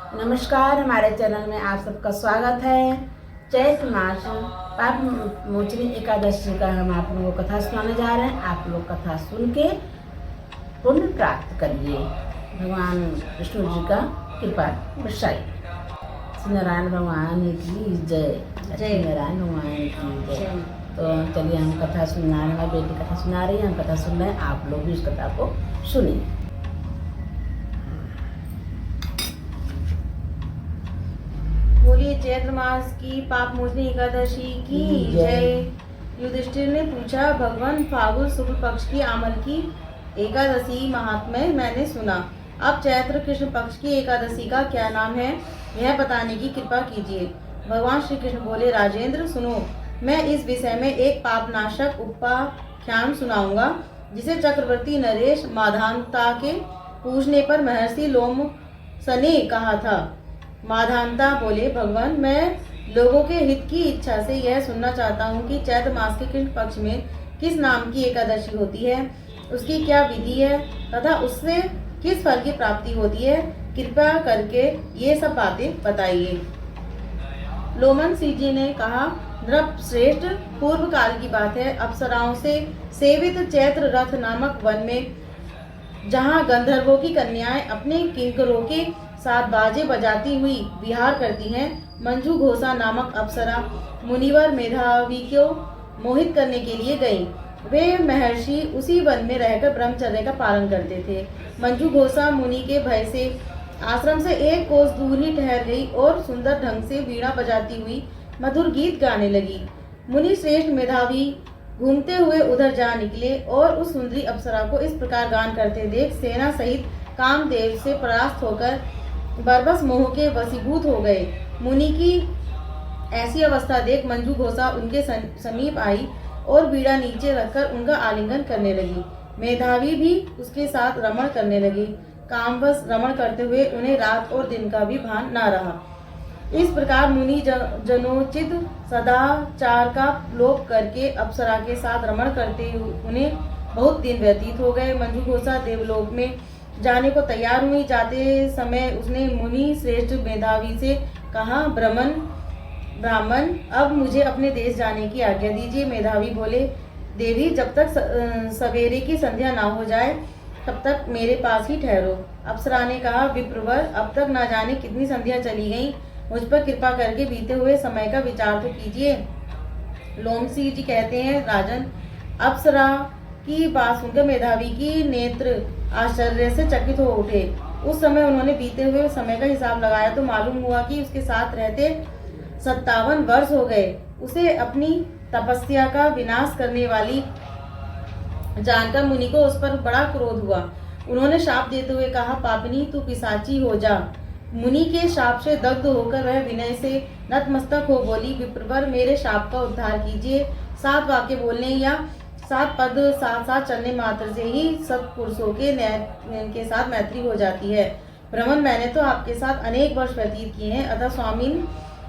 नमस्कार, हमारे चैनल में आप सबका स्वागत है। चैत मास पाप मोचनी एकादशी का हम आप लोगों को कथा सुनाने जा रहे हैं। आप लोग कथा सुन के पुण्य प्राप्त करिए। भगवान विष्णु जी का कृपा बरसाई। नारायण भगवान की जय। जय नारायण भगवान की जय। तो चलिए, हम कथा सुना रहे हैं। बेटी कथा सुना रही है, हम कथा सुन रहे हैं। आप लोग भी इस कथा को सुनिए। बोलिए चैत्र मास की पाप मोचनी एकादशी की जय। युधिष्ठिर ने पूछा, भगवान फागुन शुक्ल पक्ष की आमल की एकादशी महात्म्य मैंने सुना। अब चैत्र कृष्ण पक्ष की एकादशी का क्या नाम है, यह बताने की कृपा कीजिए। भगवान श्री कृष्ण बोले, राजेंद्र सुनो, मैं इस विषय में एक पापनाशक उपाख्यान सुनाऊंगा, जिसे चक्रवर्ती नरेश माधानता के पूछने पर महर्षि लोमश ने कहा था। माधानता बोले, भगवान, मैं लोगों के हित की इच्छा से यह सुनना चाहता हूँ कि चैत्र मास के कृष्ण पक्ष में किस नाम की एकादशी होती है, उसकी क्या विधि है तथा उससे किस फल की प्राप्ति होती है। कृपया करके ये सब बातें बताइए। लोमश जी ने कहा, नृप श्रेष्ठ, पूर्व काल की बात है। अप्सराओं से सेवित चैत्र रथ नामक वन में, जहाँ गंधर्वों की कन्याएं अपने किंकरों के साथ बाजे बजाती हुई विहार करती हैं, मंजू घोषा नामक अप्सरा मुनिवर मेधावी को मोहित करने के लिए गई। वे महर्षि उसी वन में रहकर ब्रह्मचर्य का पालन करते थे। मंजू घोषा मुनि के भय से आश्रम से एक कोस दूर ही ठहर गई और सुंदर ढंग से वीणा बजाती हुई मधुर गीत गाने लगी। मुनि श्रेष्ठ मेधावी घूमते हुए उधर जा निकले और उस सुंदरी अप्सरा को इस प्रकार गान करते देख सेना सहित कामदेव से परास्त होकर बरबस मोह के वशीभूत हो गए। मुनि की ऐसी अवस्था देख मंजू घोषा उनके समीप आई और बीड़ा नीचे रखकर उनका आलिंगन करने लगी। मेधावी भी उसके साथ रमण करने लगी। कामवश रमण करते हुए उन्हें रात और दिन का भी भान न रहा। इस प्रकार मुनि जनोचित सदाचार का लोप करके अप्सरा के साथ रमण करते उन्हें बहुत दिन व्यतीत हो गए। मंजू घोषा देवलोक में जाने को तैयार हुई। जाते समय उसने मुनि श्रेष्ठ मेधावी से कहा, ब्राह्मण, अब मुझे अपने देश जाने की आज्ञा दीजिए। मेधावी बोले, देवी, जब तक सवेरे की संध्या ना हो जाए तब तक मेरे पास ही ठहरो। अप्सरा ने कहा, विप्रवर, अब तक ना जाने कितनी संध्या चली गई, मुझ पर कृपा करके बीते हुए समय का विचार तो कीजिए। लोमश जी कहते हैं, राजन, अप्सरा की बात सुनकर मेधावी की नेत्र आश्चर्य से चकित हो उठे। उस समय उन्होंने बीते हुए समय का हिसाब लगाया तो मालूम हुआ कि उसके साथ रहते 57 वर्ष हो गए। उसे अपनी तपस्या का विनाश करने वाली जानकर मुनि को उस पर बड़ा क्रोध हुआ। उन्होंने शाप देते हुए कहा, पापिनी, तू पिशाची हो जा। मुनि के शाप से दग्ध होकर वह विनय से नतमस्तक हो बोली, विप्रवर, मेरे शाप का उद्धार कीजिए। 7 वाक्य बोलने या 7 पद साथ साथ चलने मात्र से ही सत्पुरुषों के साथ मैत्री हो जाती है। ब्राह्मण, मैंने तो आपके साथ अनेक वर्ष व्यतीत किए हैं, अतः स्वामी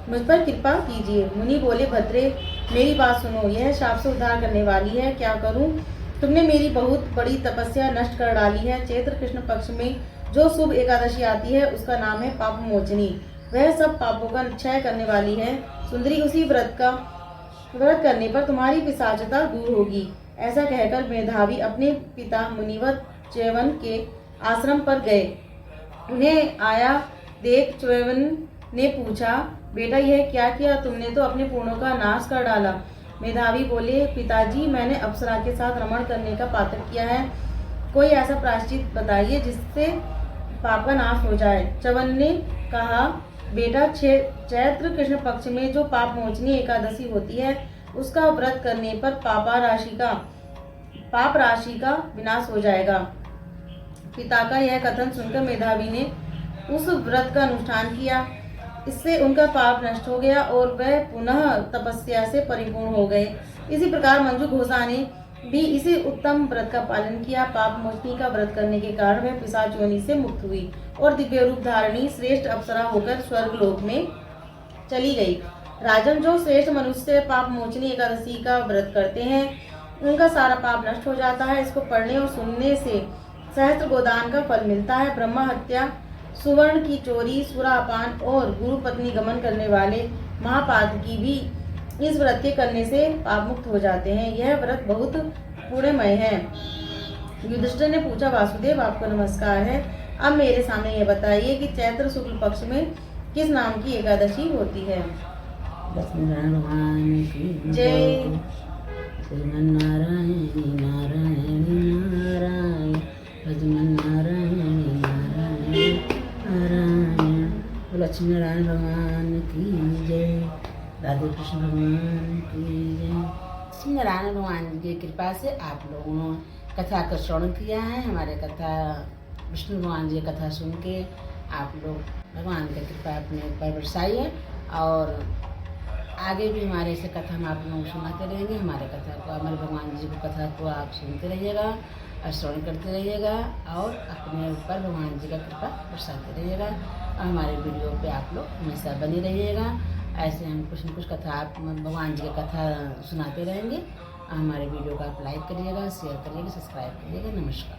मुझ पर कृपा कीजिए। मुनि बोले, भद्रे, मेरी बात सुनो, यह शाप से उद्धार करने वाली है, क्या करूं? तुमने मेरी बहुत बड़ी तपस्या नष्ट कर डाली है। चैत्र कृष्ण पक्ष में जो शुभ एकादशी आती है उसका नाम है पाप मोचनी। वह सब पापों का क्षय करने वाली है। सुंदरी, उसी व्रत करने पर तुम्हारी पिशाचता दूर होगी। ऐसा कहकर मेधावी अपने पिता मुनिवर च्यवन के आश्रम पर गए। उन्हें आया देख च्यवन ने पूछा, बेटा, यह क्या किया तुमने? तो अपने पूर्णों का नाश कर डाला। मेधावी बोले, पिताजी, मैंने अप्सरा के साथ रमण करने का पातक किया है। कोई ऐसा प्रायश्चित बताइए जिससे पाप का नाश हो जाए। च्यवन ने कहा, बेटा, चैत्र कृष्ण पक्ष में जो पाप मोचनी एकादशी होती है उसका व्रत करने पर पाप राशि का विनाश हो जाएगा। पिता का यह कथन सुनकर मेधावी ने उस व्रत का अनुष्ठान किया। इससे उनका पाप नष्ट हो गया और वह पुनः तपस्या से परिपूर्ण हो गए। इसी प्रकार मंजू घोषा ने भी इसी उत्तम व्रत का पालन किया। पाप मोचनी का व्रत करने के कारण वह पिशाच योनि से मुक्त हुई और दिव्य रूप धारणी श्रेष्ठ अप्सरा होकर स्वर्ग लोक में चली गई। राजन, जो श्रेष्ठ मनुष्य पाप मोचनी एकादशी का व्रत करते हैं उनका सारा पाप नष्ट हो जाता है। इसको पढ़ने और सुनने से सहस्त्र गोदान का फल मिलता है। ब्रह्म हत्या सुवर्ण की चोरी, सुरापान और गुरु पत्नी गमन करने वाले महापातकी भी इस व्रत के करने से पाप मुक्त हो जाते हैं। यह व्रत बहुत पुण्यमय है। युधिष्ठिर ने पूछा, वासुदेव आपको नमस्कार है। अब मेरे सामने यह बताइए कि चैत्र शुक्ल पक्ष में किस नाम की एकादशी होती है। भगवान की जय। श्रीमन्नारायणी नारायणी नारायण, भजमन्नारायणी नारायणी नारायण। लक्ष्मी नारायण भगवान की जय, राधे कृष्ण भगवान की जय। लक्ष्मी नारायण भगवान की कृपा से आप लोगों ने कथा का श्रवण किया है। हमारे कथा विष्णु भगवान जी की कथा सुन के आप लोग भगवान की कृपा अपने ऊपर बरसाइए और आगे भी हमारे से कथा हम आप लोगों को सुनाते रहेंगे। हमारे कथा को, हमारे भगवान जी की कथा को आप सुनते रहिएगा और श्रवण करते रहिएगा और अपने ऊपर भगवान जी का कृपा बरसाते रहिएगा और हमारे वीडियो पे आप लोग हमेशा बने रहिएगा। ऐसे हम कुछ न कुछ कथा आप भगवान जी की कथा सुनाते रहेंगे। हमारे वीडियो को आप लाइक करिएगा, शेयर करिएगा, सब्सक्राइब करिएगा। नमस्कार।